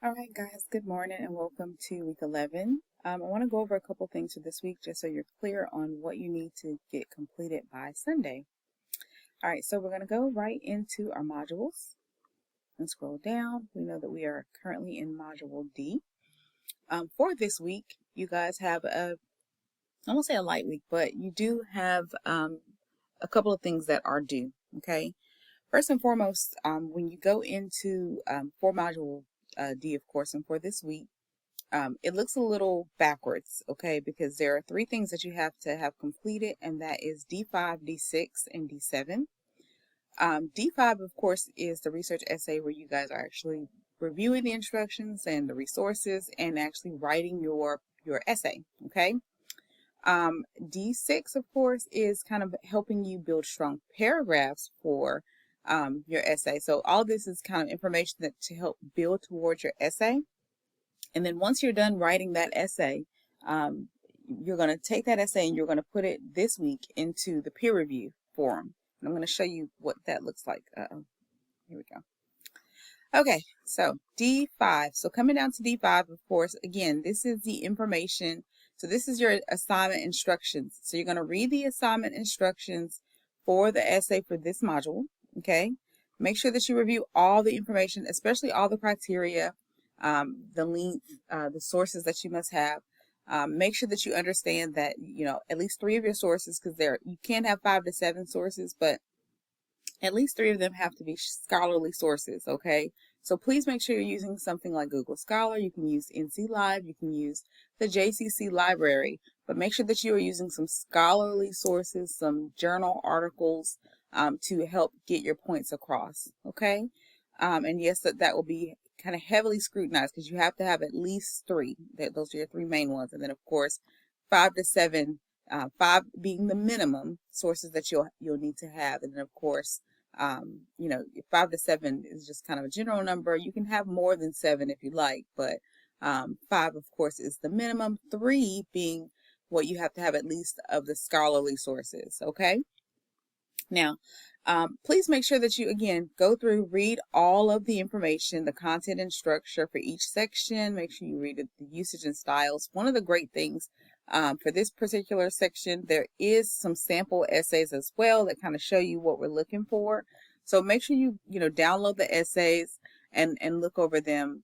All right, guys, good morning and welcome to week 11. I want to go over a couple things for this week just so you're clear on what you need to get completed by Sunday. All right, so we're going to go right into our modules and scroll down. We know that we are currently in module D. For this week, you guys have I won't say a light week, but you do have a couple of things that are due, okay? First and foremost, when you go into for module D, of course, and for this week, it looks a little backwards, okay, because there are three things that you have to have completed, and that is D5, D6, and D7. D5, of course, is the research essay where you guys are actually reviewing the instructions and the resources and actually writing your essay, okay? D6, of course, is kind of helping you build strong paragraphs for your essay. So all this is kind of information that to help build towards your essay. And then once you're done writing that essay, you're going to take that essay and you're going to put it this week into the peer review forum. And I'm going to show you what that looks like. Here we go. Okay, so D5. So coming down to D5, of course, again, this is the information. So this is your assignment instructions. So you're going to read the assignment instructions for the essay for this module, okay? Make sure that you review all the information, especially all the criteria, the length, the sources that you must have. Make sure that you understand that, you know, at least 3 of your sources, because you can have 5 to 7 sources, but at least 3 of them have to be scholarly sources, okay? So please make sure you're using something like Google Scholar. You can use NC Live. You can use the JCC library, but make sure that you are using some scholarly sources, some journal articles to help get your points across, okay? And yes, that will be kind of heavily scrutinized because you have to have at least 3. Those are your 3 main ones. And then, of course, 5 to 7, 5 being the minimum sources that you'll need to have. And then, of course, you know, 5 to 7 is just kind of a general number. You can have more than 7 if you like, but 5, of course, is the minimum. 3 being what you have to have at least of the scholarly sources, okay? Now, please make sure that you, again, go through, read all of the information, the content and structure for each section. Make sure you read the usage and styles. One of the great things for this particular section, there is some sample essays as well that kind of show you what we're looking for. So make sure you download the essays and look over them,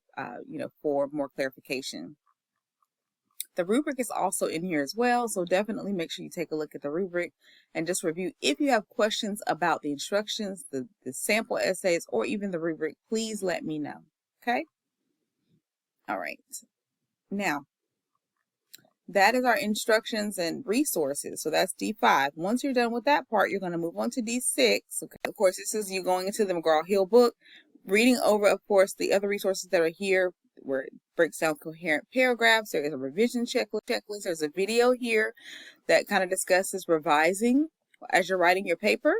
for more clarification. The rubric is also in here as well, so definitely make sure you take a look at the rubric and just review. If you have questions about the instructions, the sample essays, or even the rubric, please let me know, okay? All right. Now, that is our instructions and resources, so that's D5. Once you're done with that part, you're going to move on to D6, okay? Of course, this is you going into the McGraw-Hill book, reading over, of course, the other resources that are here, where it breaks down coherent paragraphs. There is a revision checklist. There's a video here that kind of discusses revising as you're writing your paper.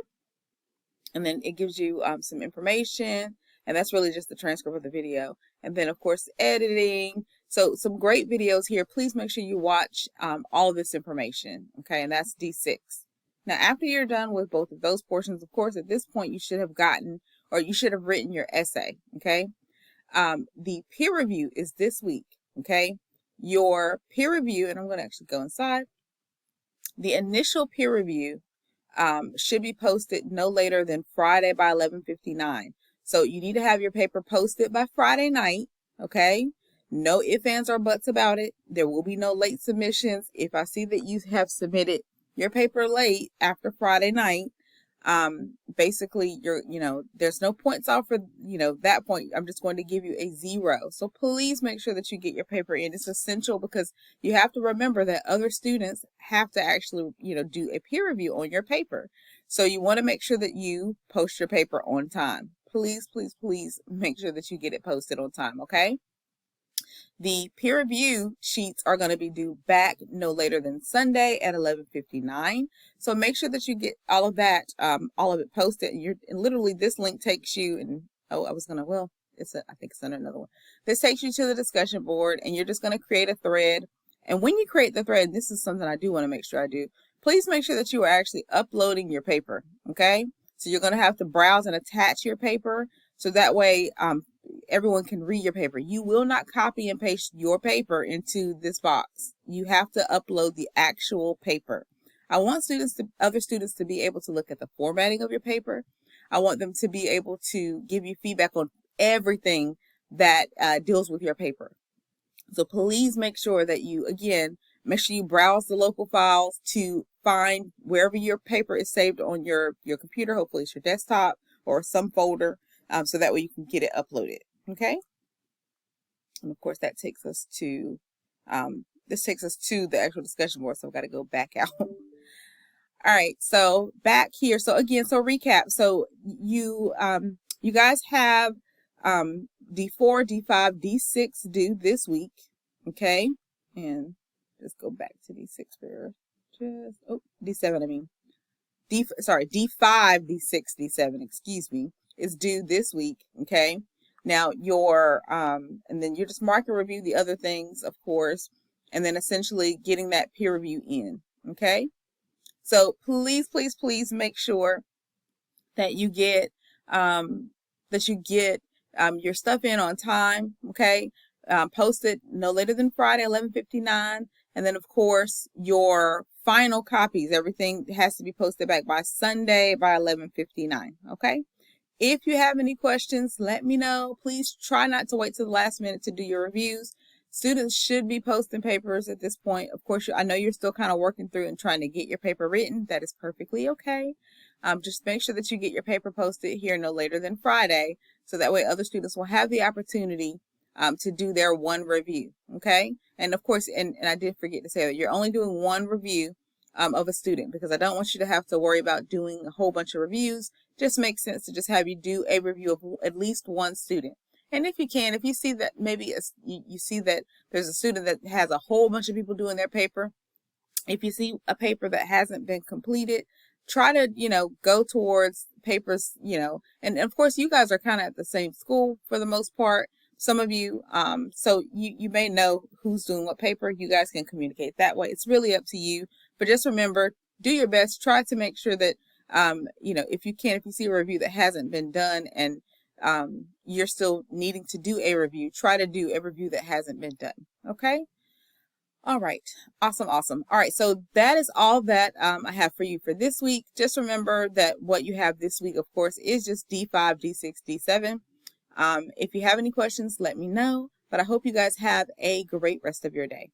And then it gives you some information, and that's really just the transcript of the video. And then, of course, editing. So some great videos here. Please make sure you watch all of this information, okay? And that's D6. Now, after you're done with both of those portions, of course, at this point, you should have gotten, or you should have written your essay, okay? The peer review is this week, okay? Your peer review, and I'm going to actually go inside. The initial peer review should be posted no later than Friday by 11:59. So you need to have your paper posted by Friday night, okay? No ifs, ands, or buts about it. There will be no late submissions. If I see that you have submitted your paper late after Friday night, basically there's no points off for that point. I'm just going to give you a 0. So please make sure that you get your paper in. It's essential because you have to remember that other students have to actually do a peer review on your paper. So you want to make sure that you post your paper on time. Please make sure that you get it posted on time, okay? The peer review sheets are going to be due back no later than Sunday at 11:59. So make sure that you get all of that, all of it posted. And literally this link takes you, and I think it's under another one. This takes you to the discussion board, and you're just going to create a thread. And when you create the thread, this is something I do want to make sure I do. Please make sure that you are actually uploading your paper, okay? So you're going to have to browse and attach your paper. So that way, everyone can read your paper. You will not copy and paste your paper into this box. You have to upload the actual paper. I want other students to be able to look at the formatting of your paper. I want them to be able to give you feedback on everything that deals with your paper. So please make sure that make sure you browse the local files to find wherever your paper is saved on your computer. Hopefully it's your desktop or some folder, so that way you can get it uploaded. Okay. And of course that takes us to, the actual discussion board. So I've got to go back out. All right. So back here. So again, recap. So you guys have, D4, D5, D6 due this week. Okay. And just go back to D6 for D7, I mean. D5, D6, D7, excuse me, is due this week. Okay. Now and then you're just mark and review the other things, of course, and then essentially getting that peer review in. Okay. So please, please, please make sure that you get, your stuff in on time. Okay. Post it no later than Friday, 11:59. And then of course your final copies, everything has to be posted back by Sunday by 11:59. Okay. If you have any questions, let me know. Please try not to wait till the last minute to do your reviews. Students should be posting papers at this point. Of course, I know you're still kind of working through and trying to get your paper written. That is perfectly okay. Just make sure that you get your paper posted here no later than Friday, so that way other students will have the opportunity to do their one review. Okay. And of course, and I did forget to say that you're only doing one review of a student, because I don't want you to have to worry about doing a whole bunch of reviews. Just makes sense to just have you do a review of at least one student. And if you see that maybe you see that there's a student that has a whole bunch of people doing their paper, if you see a paper that hasn't been completed, try to, go towards papers, and of course you guys are kind of at the same school for the most part. Some of you, so you may know who's doing what paper. You guys can communicate that way. It's really up to you. But just remember, do your best. Try to make sure that, if you see a review that hasn't been done and you're still needing to do a review, try to do a review that hasn't been done. Okay. All right. Awesome. Awesome. All right. So that is all that I have for you for this week. Just remember that what you have this week, of course, is just D5, D6, D7. If you have any questions, let me know. But I hope you guys have a great rest of your day.